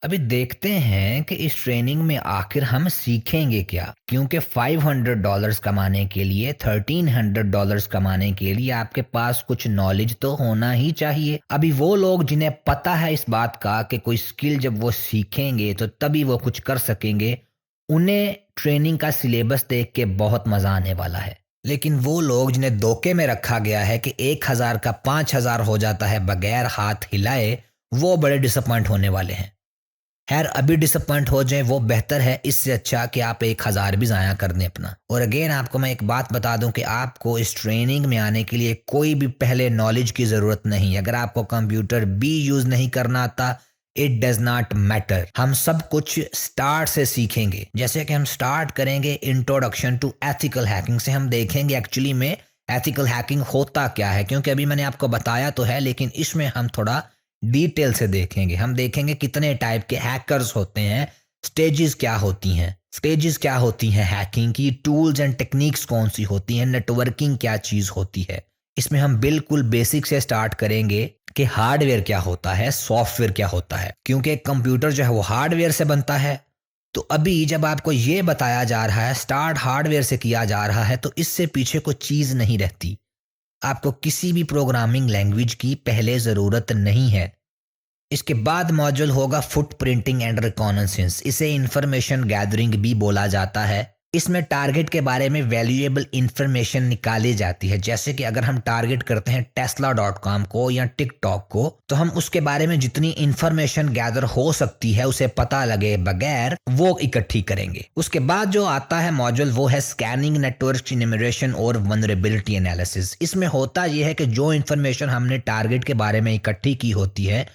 अभी देखते हैं कि इस ट्रेनिंग में आखिर हम सीखेंगे क्या, क्योंकि $500 कमाने के लिए, $1300 कमाने के लिए आपके पास कुछ नॉलेज तो होना ही चाहिए। अभी वो लोग जिन्हें पता है इस बात का कि कोई स्किल जब वो सीखेंगे तो तभी वो कुछ कर सकेंगे, उन्हें ट्रेनिंग का सिलेबस देख के बहुत मजा आने वाला है। लेकिन वो लोग जिन्हें धोखे में रखा गया है कि 1000 का 5000 हो जाता है बगैर हाथ हिलाए, वो बड़े डिसअपॉइंट होने वाले हैं। खैर, अभी डिसअपॉइंट हो जाए वो बेहतर है, इससे अच्छा कि आप 1000 भी ज़ाया कर दें अपना। और अगेन आपको मैं एक बात बता दूं कि आपको इस ट्रेनिंग में आने के लिए कोई भी पहले नॉलेज की ज़रूरत नहीं। अगर आपको कंप्यूटर भी यूज़ नहीं करना आता, इट डज नॉट मैटर। हम सब कुछ स्टार्ट से सीखेंगे। जैसे कि हम स्टार्ट करेंगे इंट्रोडक्शन टू एथिकल हैकिंग से। हम देखेंगे एक्चुअली में एथिकल हैकिंग होता क्या है, क्योंकि अभी मैंने आपको बताया तो है, लेकिन इसमें हम थोड़ा डिटेल से देखेंगे। हम देखेंगे कितने टाइप के हैकर्स होते हैं, स्टेजेस क्या होती हैं हैकिंग की, टूल्स एंड टेक्निक्स कौन सी होती हैं, नेटवर्किंग क्या चीज़ होती है। इसमें हम बिल्कुल बेसिक से स्टार्ट करेंगे कि हार्डवेयर क्या होता है, सॉफ्टवेयर क्या होता है, क्योंकि एक कंप्यूटर जो है वो हार्डवेयर से बनता है। तो अभी जब आपको ये बताया जा रहा है, स्टार्ट हार्डवेयर से किया जा रहा है, तो इससे पीछे कोई चीज़ नहीं रहती। आपको किसी भी प्रोग्रामिंग लैंग्वेज की पहले ज़रूरत नहीं है। इसके बाद मॉड्यूल होगा फुटप्रिंटिंग एंड रिकॉनेसेंस। इसे इंफॉर्मेशन गैदरिंग भी बोला जाता है। इसमें टारगेट के बारे में वैल्यूएबल इंफॉर्मेशन निकाली जाती है। जैसे कि अगर हम टारगेट करते हैं tesla.com को या टिकटॉक को, तो हम उसके बारे में जितनी इंफॉर्मेशन गैदर हो सकती है उसे पता लगे बगैर वो इकट्ठी करेंगे। उसके बाद जो आता है मॉड्यूल वो है स्कैनिंग नेटवर्क इन्यूमरेशन और वनरेबिलिटी एनालिसिस। इसमें होता यह है कि जो इंफॉर्मेशन हमने टारगेट के बारे में इकट्ठी की होती है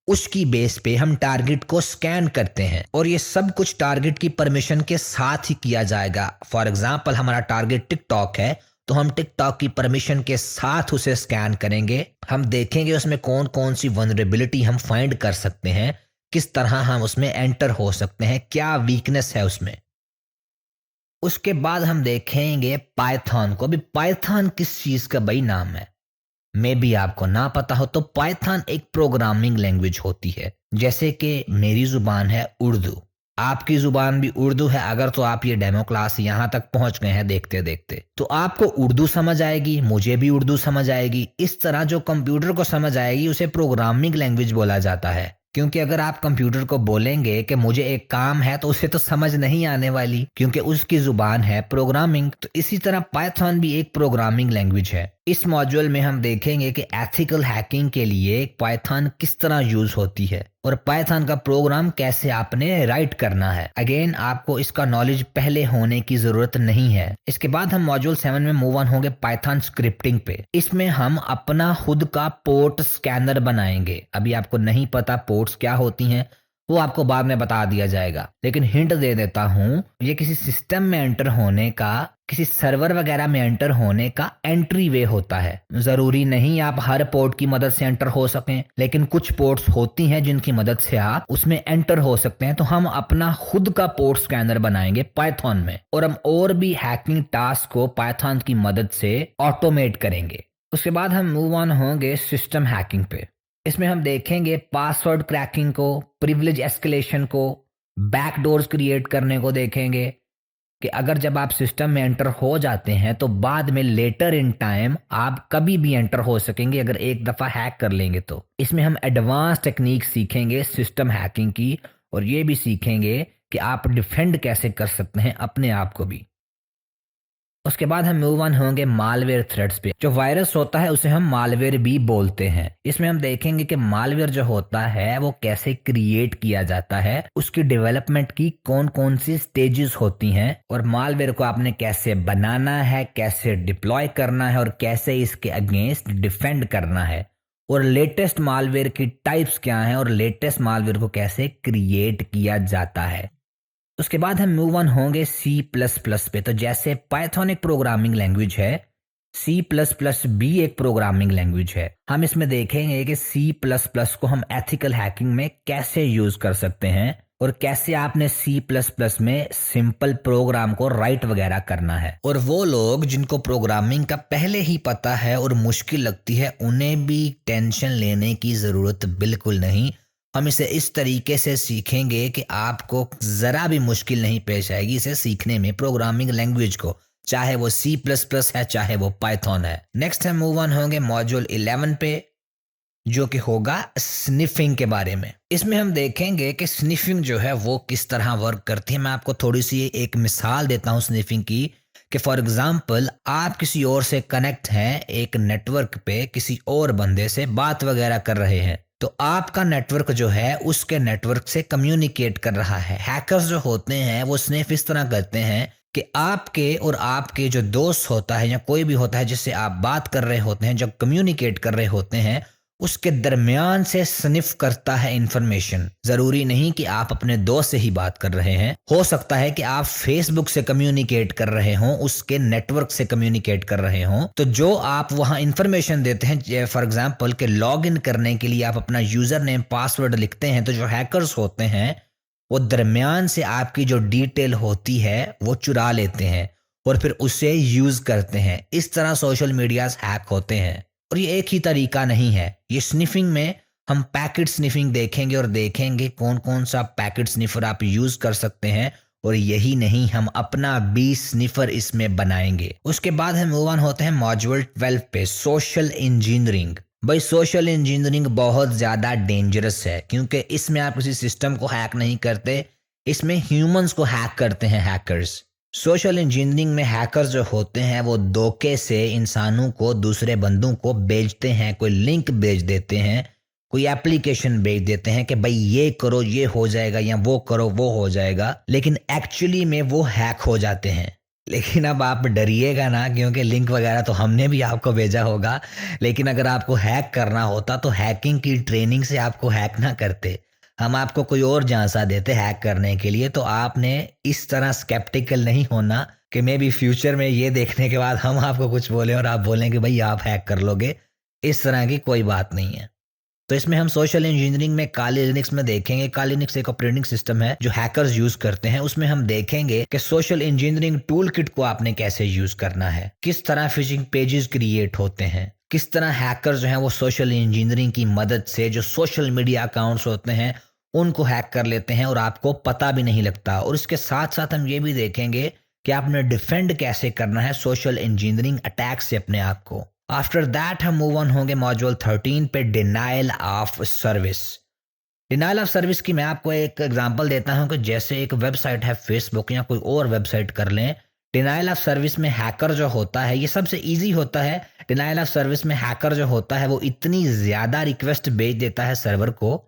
उसकी बेस पे हम टारगेट को स्कैन करते हैं, और ये सब कुछ टारगेट की परमिशन के साथ ही किया जाएगा। फॉर एग्जांपल हमारा टारगेट टिकटॉक है, तो हम टिकटॉक की परमिशन के साथ उसे स्कैन करेंगे। हम देखेंगे उसमें कौन कौन सी वनरेबिलिटी हम फाइंड कर सकते हैं, किस तरह हम उसमें एंटर हो सकते हैं, क्या वीकनेस है उसमें। उसके बाद हम देखेंगे पाइथन को। अभी पाइथन किस चीज का भाई नाम है, मे भी आपको ना पता हो, तो पाइथन एक प्रोग्रामिंग लैंग्वेज होती है। जैसे कि मेरी जुबान है उर्दू, आपकी जुबान भी उर्दू है। अगर तो आप ये डेमो क्लास यहाँ तक पहुंच गए हैं देखते देखते, तो आपको उर्दू समझ आएगी, मुझे भी उर्दू समझ आएगी। इस तरह जो कंप्यूटर को समझ आएगी उसे प्रोग्रामिंग लैंग्वेज बोला जाता है। क्योंकि अगर आप कंप्यूटर को बोलेंगे कि मुझे एक काम है, तो उसे तो समझ नहीं आने वाली, क्योंकि उसकी जुबान है प्रोग्रामिंग। तो इसी तरह पाइथन भी एक प्रोग्रामिंग लैंग्वेज है। इस मॉड्यूल में हम देखेंगे कि एथिकल हैकिंग के लिए पाइथन किस तरह यूज होती है और पाइथन का प्रोग्राम कैसे आपने राइट करना है। अगेन आपको इसका नॉलेज पहले होने की जरूरत नहीं है। इसके बाद हम मॉड्यूल 7 में मूव ऑन होंगे पाइथन स्क्रिप्टिंग पे। इसमें हम अपना खुद का पोर्ट स्कैनर बनाएंगे। अभी आपको नहीं पता पोर्ट्स क्या होती हैं, वो आपको बाद में बता दिया जाएगा, लेकिन हिंट दे देता हूं, ये किसी सिस्टम में एंटर होने का, किसी सर्वर वगैरह में एंटर होने का एंट्री वे होता है। जरूरी नहीं आप हर पोर्ट की मदद से एंटर हो सकें, लेकिन कुछ पोर्ट्स होती हैं जिनकी मदद से आप उसमें एंटर हो सकते हैं। तो हम अपना खुद का पोर्ट स्कैनर बनाएंगे पाइथन में, और हम और भी हैकिंग टास्क को पाइथन की मदद से ऑटोमेट करेंगे। उसके बाद हम मूव ऑन होंगे सिस्टम हैकिंग पे। इसमें हम देखेंगे पासवर्ड क्रैकिंग को, प्रिविलेज एस्केलेशन को, बैकडोर्स क्रिएट करने को देखेंगे कि अगर जब आप सिस्टम में एंटर हो जाते हैं तो बाद में लेटर इन टाइम आप कभी भी एंटर हो सकेंगे अगर एक दफा हैक कर लेंगे तो। इसमें हम एडवांस टेक्निक सीखेंगे सिस्टम हैकिंग की, और ये भी सीखेंगे कि आप डिफेंड कैसे कर सकते हैं अपने आप को भी। उसके बाद हम मूव ऑन होंगे मालवेयर थ्रेड्स पे। जो वायरस होता है उसे हम मालवेयर भी बोलते हैं। इसमें हम देखेंगे कि मालवेयर जो होता है वो कैसे क्रिएट किया जाता है, उसकी डेवलपमेंट की कौन कौन सी स्टेजेस होती हैं, और मालवेयर को आपने कैसे बनाना है, कैसे डिप्लॉय करना है, और कैसे इसके अगेंस्ट डिफेंड करना है, और लेटेस्ट मालवेयर की टाइप्स क्या हैं, और लेटेस्ट मालवेयर को कैसे क्रिएट किया जाता है। उसके बाद हम मूव ऑन होंगे सी प्लस प्लस पे। तो जैसे पाइथन एक प्रोग्रामिंग लैंग्वेज है, सी प्लस प्लस भी एक प्रोग्रामिंग लैंग्वेज है। हम इसमें देखेंगे कि सी प्लस प्लस को हम एथिकल हैकिंग में कैसे यूज कर सकते हैं, और कैसे आपने सी प्लस प्लस में सिंपल प्रोग्राम को राइट वगैरह करना है। और वो लोग जिनको प्रोग्रामिंग का पहले ही पता है और मुश्किल लगती है, उन्हें भी टेंशन लेने की जरूरत बिल्कुल नहीं। हम इसे इस तरीके से सीखेंगे कि आपको ज़रा भी मुश्किल नहीं पेश आएगी इसे सीखने में, प्रोग्रामिंग लैंग्वेज को, चाहे वो C++ है, चाहे वो पाइथन है। नेक्स्ट हम मूव ऑन होंगे मॉड्यूल 11 पे, जो कि होगा स्निफिंग के बारे में। इसमें हम देखेंगे कि स्निफिंग जो है वो किस तरह वर्क करती है। मैं आपको थोड़ी सी एक मिसाल देता हूँ स्निफिंग की, कि फॉर एग्जांपल आप किसी और से कनेक्ट हैं एक नेटवर्क पे, किसी और बंदे से बात वगैरह कर रहे हैं, तो आपका नेटवर्क जो है उसके नेटवर्क से कम्युनिकेट कर रहा है। हैकर्स जो होते हैं वो स्निफ इस तरह करते हैं कि आपके और आपके जो दोस्त होता है या कोई भी होता है जिससे आप बात कर रहे होते हैं, जब कम्युनिकेट कर रहे होते हैं, उसके दरमियान से स्निफ करता है इंफॉर्मेशन। जरूरी नहीं कि आप अपने दोस्त से ही बात कर रहे हैं, हो सकता है कि आप फेसबुक से कम्युनिकेट कर रहे हों, उसके नेटवर्क से कम्युनिकेट कर रहे हों। तो जो आप वहां इंफॉर्मेशन देते हैं, फॉर एग्जांपल के लॉग इन करने के लिए आप अपना यूजर नेम पासवर्ड लिखते हैं, तो जो हैकर्स होते हैं वो दरमियान से आपकी जो डिटेल होती है वो चुरा लेते हैं और फिर उसे यूज करते हैं। इस तरह सोशल मीडियाज हैक होते हैं। और ये एक ही तरीका नहीं है, ये स्निफिंग में हम पैकेट स्निफिंग देखेंगे और देखेंगे कौन कौन सा पैकेट स्निफर आप यूज कर सकते हैं, और यही नहीं, हम अपना भी स्निफर इसमें बनाएंगे। उसके बाद हम मूव ऑन होते हैं मॉड्यूल 12 पे, सोशल इंजीनियरिंग। भाई सोशल इंजीनियरिंग बहुत ज़्यादा डेंजरस है, क्योंकि इसमें आप किसी सिस्टम को हैक नहीं करते, इसमें ह्यूमंस को हैक करते हैं हैकर्स। सोशल इंजीनियरिंग में हैकर्स जो होते हैं वो धोखे से इंसानों को, दूसरे बंदों को बेचते हैं, कोई लिंक भेज देते हैं, कोई एप्लीकेशन भेज देते हैं कि भाई ये करो ये हो जाएगा, या वो करो वो हो जाएगा, लेकिन एक्चुअली में वो हैक हो जाते हैं। लेकिन अब आप डरिएगा ना, क्योंकि लिंक वगैरह तो हमने भी आपको भेजा होगा, लेकिन अगर आपको हैक करना होता तो हैकिंग की ट्रेनिंग से आपको हैक ना करते, हम आपको कोई और झांसा देते हैक करने के लिए। तो आपने इस तरह स्केप्टिकल नहीं होना कि मे बी फ्यूचर में ये देखने के बाद हम आपको कुछ बोले और आप बोलें कि भाई आप हैक कर लोगे। इस तरह की कोई बात नहीं है। तो इसमें हम सोशल इंजीनियरिंग में काली लिनक्स में देखेंगे। काली लिनक्स एक ऑपरेटिंग सिस्टम है जो हैकर्स यूज करते हैं। उसमें हम देखेंगे कि सोशल इंजीनियरिंग टूल किट को आपने कैसे यूज करना है, किस तरह फिशिंग पेजेस क्रिएट होते हैं, किस तरह हैकर्स जो हैं वो सोशल इंजीनियरिंग की मदद से जो सोशल मीडिया अकाउंट्स होते हैं उनको हैक कर लेते हैं और आपको पता भी नहीं लगता। और इसके साथ साथ हम ये भी देखेंगे कि आपने डिफेंड कैसे करना है सोशल इंजीनियरिंग अटैक से अपने आप को। आफ्टर दैट हम मूव ऑन होंगे मॉड्यूल 13 पे, denial of service. Denial of service की मैं आपको एक एग्जांपल देता हूं कि जैसे एक वेबसाइट है फेसबुक या कोई और वेबसाइट कर लें, डिनाइल ऑफ सर्विस में हैकर जो होता है, ये सबसे इजी होता है। डिनाइल ऑफ सर्विस में हैकर जो होता है वो इतनी ज़्यादा रिक्वेस्ट भेज देता है सर्वर को।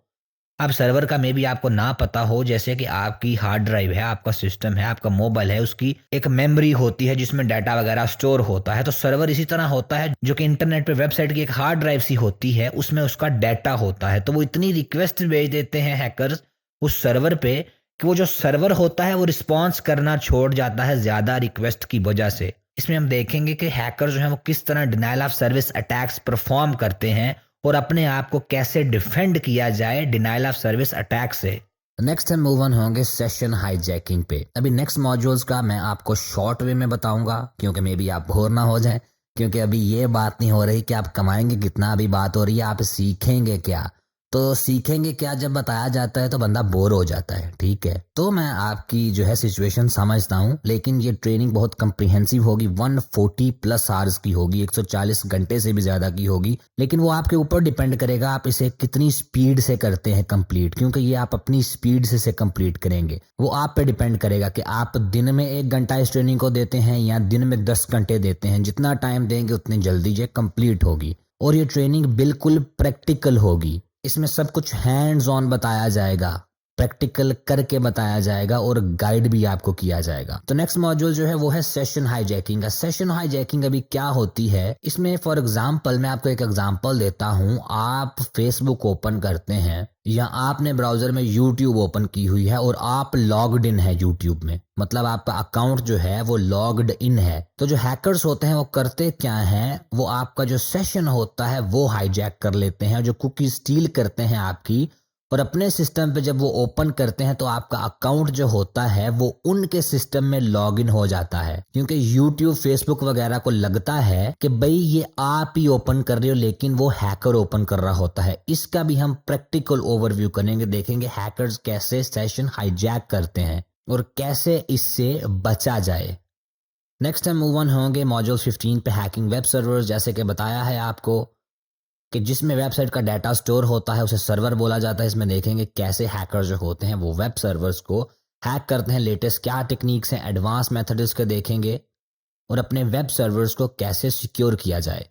अब सर्वर का मे भी आपको ना पता हो, जैसे कि आपकी हार्ड ड्राइव है, आपका सिस्टम है, आपका मोबाइल है, उसकी एक मेमोरी होती है जिसमें डाटा वगैरह स्टोर होता है। तो सर्वर इसी तरह होता है, जो कि इंटरनेट पे वेबसाइट की एक हार्ड ड्राइव सी होती है, उसमें उसका डाटा होता है। तो वो इतनी रिक्वेस्ट भेज देते हैं हैकर्स उस सर्वर पे कि वो जो सर्वर होता है वो रिस्पॉन्स करना छोड़ जाता है ज़्यादा रिक्वेस्ट की वजह से। इसमें हम देखेंगे कि हैकर जो है वो किस तरह denial of service attacks perform करते हैं और अपने आप को कैसे डिफेंड किया जाए डिनाइल ऑफ सर्विस अटैक से। नेक्स्ट हम मूव ऑन होंगे सेशन हाईजैकिंग पे। अभी नेक्स्ट मॉड्यूल्स का मैं आपको शॉर्ट वे में बताऊंगा, क्योंकि मे बी आप बोर ना हो जाएं, क्योंकि अभी ये बात नहीं हो रही कि आप कमाएंगे कितना, अभी बात हो रही है आप सीखेंगे क्या। तो सीखेंगे क्या जब बताया जाता है तो बंदा बोर हो जाता है, ठीक है। तो मैं आपकी जो है सिचुएशन समझता हूँ, लेकिन ये ट्रेनिंग बहुत कम्प्रिहेंसिव होगी, 140+ आवर्स की होगी, 140 घंटे से भी ज़्यादा की होगी। लेकिन वो आपके ऊपर डिपेंड करेगा आप इसे कितनी स्पीड से करते हैं कंप्लीट, क्योंकि ये आप अपनी स्पीड से इसे कंप्लीट करेंगे। वो आप पे डिपेंड करेगा कि आप दिन में 1 घंटा इस ट्रेनिंग को देते हैं या दिन में 10 घंटे देते हैं। जितना टाइम देंगे उतनी जल्दी ये कंप्लीट होगी। और ये ट्रेनिंग बिल्कुल प्रैक्टिकल होगी, इसमें सब कुछ हैंड्स ऑन बताया जाएगा, प्रैक्टिकल करके बताया जाएगा और गाइड भी आपको किया जाएगा। तो नेक्स्ट मॉड्यूल जो है वो है सेशन हाईजैकिंग का। सेशन हाईजैकिंग अभी क्या होती है, इसमें फॉर एग्जांपल मैं आपको एक एग्जांपल देता हूं। आप फेसबुक ओपन करते हैं या आपने ब्राउजर में यूट्यूब ओपन की हुई है और आप लॉग्ड इन है यूट्यूब में, मतलब आपका अकाउंट जो है वो लॉग्ड इन है। तो जो हैकर्स होते हैं वो करते क्या हैं, वो आपका जो सेशन होता है वो हाईजैक कर लेते हैं, जो कुकी स्टील करते हैं आपकी, और अपने सिस्टम पे जब वो ओपन करते हैं तो आपका अकाउंट जो होता है वो उनके सिस्टम में लॉगिन हो जाता है, क्योंकि यूट्यूब फेसबुक वगैरह को लगता है कि भाई ये आप ही ओपन कर रहे हो, लेकिन वो हैकर ओपन कर रहा होता है। इसका भी हम प्रैक्टिकल ओवरव्यू करेंगे, देखेंगे हैकर्स कैसे सेशन हाईजैक करते हैं और कैसे इससे बचा जाए। नेक्स्ट हम मूव ऑन होंगे मॉड्यूल 15 पे, हैकिंग वेब सर्वर्स। जैसे कि बताया है आपको कि जिसमें वेबसाइट का डाटा स्टोर होता है उसे सर्वर बोला जाता है। इसमें देखेंगे कैसे हैकर जो होते हैं वो वेब सर्वर्स को हैक करते हैं, लेटेस्ट क्या टेक्निक्स हैं, एडवांस मेथड इसके देखेंगे और अपने वेब सर्वर्स को कैसे सिक्योर किया जाए।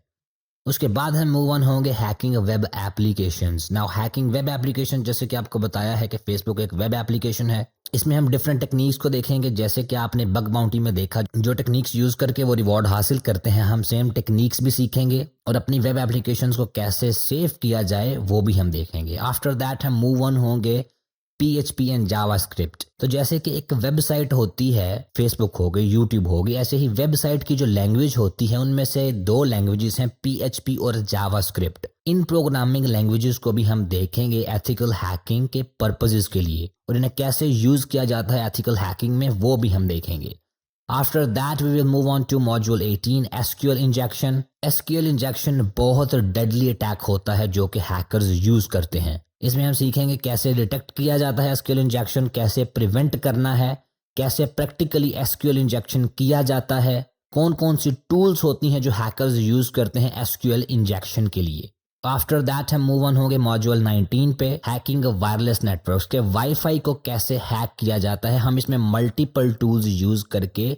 उसके बाद हम मूव ऑन होंगे hacking web applications. Now hacking web application, जैसे कि आपको बताया है कि फेसबुक एक वेब एप्लीकेशन है, इसमें हम डिफरेंट टेक्निक्स को देखेंगे। जैसे कि आपने बग बाउंटी में देखा, जो टेक्निक्स यूज करके वो रिवॉर्ड हासिल करते हैं, हम सेम टेक्निक्स भी सीखेंगे और अपनी वेब एप्लीकेशंस को कैसे सेव किया जाए वो भी हम देखेंगे। आफ्टर दैट हम मूव ऑन होंगे PHP एंड जावास्क्रिप्ट। तो जैसे कि एक वेबसाइट होती है, फेसबुक हो गई, यूट्यूब हो गई, ऐसे ही वेबसाइट की जो लैंग्वेज होती है उनमें से दो लैंग्वेजेस हैं, PHP और जावास्क्रिप्ट। इन प्रोग्रामिंग लैंग्वेजेस को भी हम देखेंगे एथिकल हैकिंग के पर्पसेस के लिए, और इन्हें कैसे यूज किया जाता है एथिकल हैकिंग में वो भी हम देखेंगे। After that we will move on to module 18 SQL injection. SQL injection बहुत डेडली अटैक होता है जो कि हैकर्स यूज करते हैं। इसमें हम सीखेंगे कैसे डिटेक्ट किया जाता है SQL इंजेक्शन, कैसे प्रिवेंट करना है, कैसे प्रैक्टिकली SQL इंजेक्शन किया जाता है, कौन कौन सी टूल्स होती हैं जो हैकर्स यूज करते हैं SQL इंजेक्शन के लिए। आफ्टर दैट हम मूव ऑन होंगे मॉड्यूल 19 पे, हैकिंग वायरलेस नेटवर्क्स के वाईफाई को कैसे हैक किया जाता है। हम इसमें मल्टीपल टूल्स यूज करके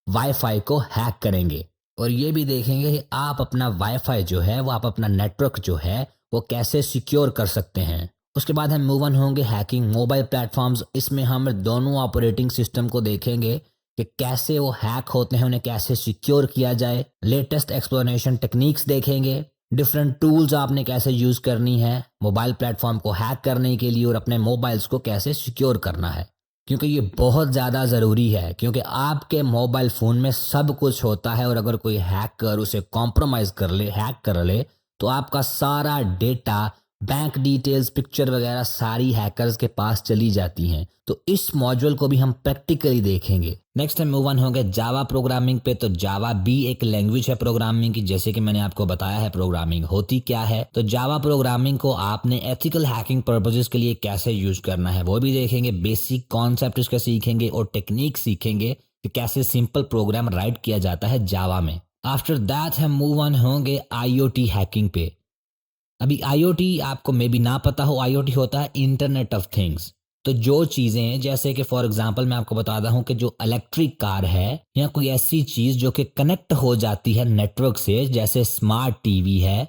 वाईफाई को हैक करेंगे और ये भी देखेंगे कि आप अपना वाईफाई जो है वो आप अपना नेटवर्क जो है वो कैसे सिक्योर कर सकते हैं। उसके बाद हम मूव ऑन होंगे हैकिंग मोबाइल प्लेटफॉर्म्स। इसमें हम दोनों ऑपरेटिंग सिस्टम को देखेंगे कि कैसे वो हैक होते हैं, उन्हें कैसे सिक्योर किया जाए। लेटेस्ट एक्सप्लोरेशन टेक्निक्स देखेंगे, डिफरेंट टूल्स आपने कैसे यूज करनी है मोबाइल प्लेटफॉर्म को हैक करने के लिए और अपने मोबाइल्स को कैसे सिक्योर करना है, क्योंकि ये बहुत ज़्यादा ज़रूरी है। क्योंकि आपके मोबाइल फ़ोन में सब कुछ होता है और अगर कोई हैकर उसे कॉम्प्रोमाइज़ कर ले, हैक कर ले, तो आपका सारा डेटा, बैंक डिटेल्स, पिक्चर वगैरह सारी हैकर्स के पास चली जाती हैं। तो इस मॉड्यूल को भी हम प्रैक्टिकली देखेंगे। नेक्स्ट हम मूव ऑन होंगे जावा प्रोग्रामिंग पे। तो जावा भी एक लैंग्वेज है प्रोग्रामिंग की, जैसे कि मैंने आपको बताया है प्रोग्रामिंग होती क्या है। तो जावा प्रोग्रामिंग को आपने एथिकल हैकिंग पर्पसेस के लिए कैसे यूज करना है वो भी देखेंगे। बेसिक कॉन्सेप्ट इसका सीखेंगे और टेक्निक सीखेंगे कि कैसे सिंपल प्रोग्राम राइट किया जाता है जावा में। आफ्टर दैट हम मूव ऑन होंगे IoT हैकिंग पे। अभी IoT आपको मे बी ना पता हो, IoT होता है इंटरनेट ऑफ थिंग्स। तो जो चीज़ें, जैसे कि फॉर एग्जांपल मैं आपको बताता हूं कि जो इलेक्ट्रिक कार है या कोई ऐसी चीज़ जो कि कनेक्ट हो जाती है नेटवर्क से, जैसे स्मार्ट टीवी है,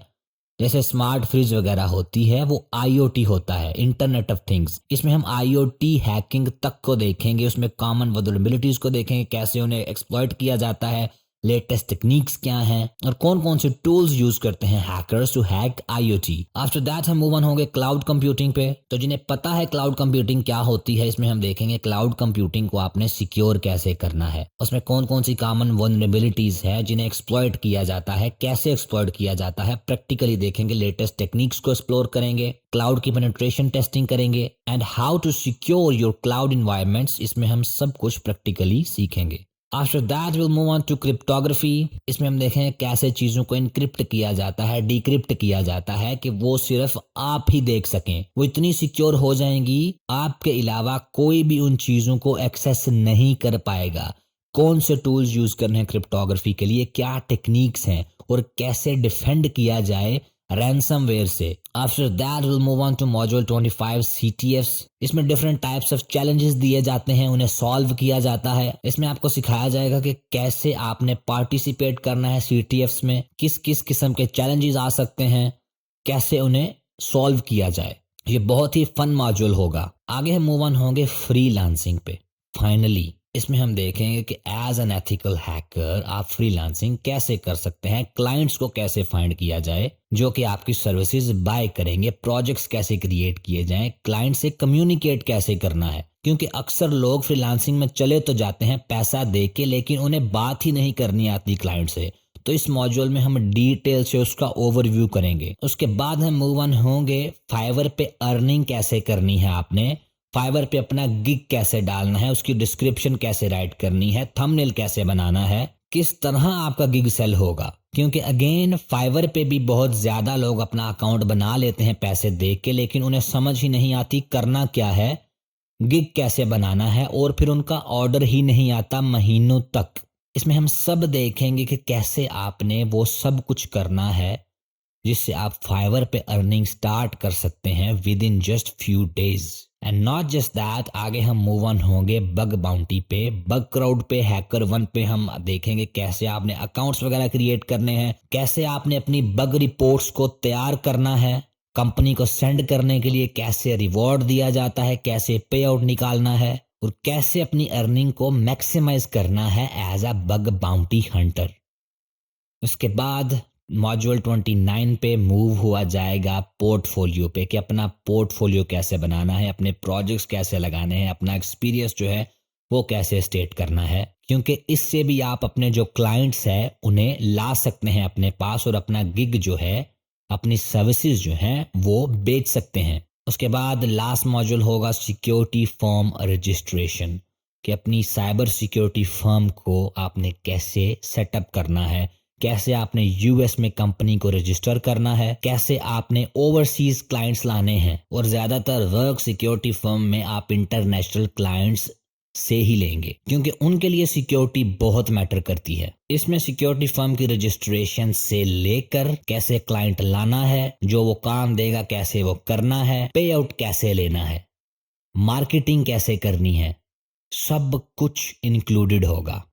जैसे स्मार्ट फ्रिज वगैरह होती है, वो IoT होता है, इंटरनेट ऑफ थिंग्स। इसमें हम IoT हैकिंग तक को देखेंगे, उसमें कॉमन वल्नरेबिलिटीज को देखेंगे, कैसे उन्हें एक्सप्लॉइट किया जाता है, लेटेस्ट टेक्निक्स क्या हैं और कौन कौन से टूल्स यूज करते हैं hackers to hack IoT। After that हम मूव ऑन होंगे क्लाउड कंप्यूटिंग पे। तो जिन्हें पता है क्लाउड कंप्यूटिंग क्या होती है, इसमें हम देखेंगे क्लाउड कंप्यूटिंग को आपने सिक्योर कैसे करना है, उसमें कौन कौन सी कॉमन वल्नरेबिलिटीज है जिन्हें एक्सप्लॉइट किया जाता है, कैसे एक्सप्लॉइट किया जाता है, प्रैक्टिकली देखेंगे, लेटेस्ट टेक्निक्स को एक्सप्लोर करेंगे, क्लाउड की पेनिट्रेशन टेस्टिंग करेंगे and how to secure your cloud environments. इसमें हम सब कुछ प्रैक्टिकली सीखेंगे। After that will move on to cryptography. इसमें हम देखेंगे कैसे चीज़ों को इनक्रिप्ट किया जाता है, डिक्रिप्ट किया जाता है कि वो सिर्फ आप ही देख सकें, वो इतनी सिक्योर हो जाएंगी आपके अलावा कोई भी उन चीज़ों को एक्सेस नहीं कर पाएगा। कौन से टूल्स यूज करने हैं क्रिप्टोग्राफी के लिए, क्या टेक्निक्स हैं और कैसे डिफेंड किया जाए रैंसमवेयर से। After that will move on to module 25 CTFs। इसमें डिफरेंट टाइप्स ऑफ चैलेंजेस दिए जाते हैं, उन्हें सॉल्व किया जाता है। इसमें आपको सिखाया जाएगा कि कैसे आपने पार्टिसिपेट करना है CTFs में, किस किस किस्म के चैलेंजेस आ सकते हैं, कैसे उन्हें सॉल्व किया जाए। ये बहुत ही फन मॉड्यूल होगा। आगे हम मूव ऑन होंगे फ्रीलांसिंग पे। फाइनली इसमें हम देखेंगे कि एज एन एथिकल हैकर आप फ्रीलांसिंग कैसे कर सकते हैं, क्लाइंट्स को कैसे फाइंड किया जाए जो कि आपकी सर्विसेज बाय करेंगे, प्रोजेक्ट्स कैसे क्रिएट किए जाएं, क्लाइंट से कम्युनिकेट कैसे करना है। क्योंकि अक्सर लोग फ्रीलांसिंग में चले तो जाते हैं पैसा दे के, लेकिन उन्हें बात ही नहीं करनी आती क्लाइंट से। तो इस मॉड्यूल में हम डिटेल से उसका ओवरव्यू करेंगे। उसके बाद हम मूव ऑन होंगे फाइवर पे अर्निंग कैसे करनी है, आपने फाइवर पे अपना गिग कैसे डालना है, उसकी डिस्क्रिप्शन कैसे राइट करनी है, थंबनेल कैसे बनाना है, किस तरह आपका गिग सेल होगा। क्योंकि अगेन फाइवर पे भी बहुत ज्यादा लोग अपना अकाउंट बना लेते हैं पैसे दे के, लेकिन उन्हें समझ ही नहीं आती करना क्या है, गिग कैसे बनाना है, और फिर उनका ऑर्डर ही नहीं आता महीनों तक। इसमें हम सब देखेंगे कि कैसे आपने वो सब कुछ करना है जिससे आप फाइवर पे अर्निंग स्टार्ट कर सकते हैं with in just few days. And not just that, आगे हम मूव ऑन होंगे बग बाउंटी पे, बग क्राउड पे, हैकर वन पे। हम देखेंगे कैसे आपने अकाउंट्स वगैरह क्रिएट करने हैं, कैसे आपने अपनी बग रिपोर्ट्स को तैयार करना है, कंपनी को सेंड करने के लिए कैसे रिवॉर्ड दिया जाता है, कैसे पे आउट निकालना है, और कैसे अपनी अर्निंग को मैक्सिमाइज करना है as a bug bounty hunter. उसके बाद मॉड्यूल 29 पे मूव हुआ जाएगा पोर्टफोलियो पे, कि अपना पोर्टफोलियो कैसे बनाना है, अपने प्रोजेक्ट्स कैसे लगाने हैं, अपना एक्सपीरियंस जो है वो कैसे स्टेट करना है। क्योंकि इससे भी आप अपने जो क्लाइंट्स हैं उन्हें ला सकते हैं अपने पास, और अपना गिग जो है, अपनी सर्विसेज जो हैं वो बेच सकते हैं। उसके बाद लास्ट मॉड्यूल होगा सिक्योरिटी फर्म रजिस्ट्रेशन, कि अपनी साइबर सिक्योरिटी फर्म को आपने कैसे सेटअप करना है, कैसे आपने यूएस में कंपनी को रजिस्टर करना है, कैसे आपने ओवरसीज क्लाइंट्स लाने हैं। और ज्यादातर वर्क सिक्योरिटी फर्म में आप इंटरनेशनल क्लाइंट्स से ही लेंगे, क्योंकि उनके लिए सिक्योरिटी बहुत मैटर करती है। इसमें सिक्योरिटी फर्म की रजिस्ट्रेशन से लेकर कैसे क्लाइंट लाना है, जो वो काम देगा कैसे वो करना है, पे आउट कैसे लेना है, मार्केटिंग कैसे करनी है, सब कुछ इंक्लूडेड होगा।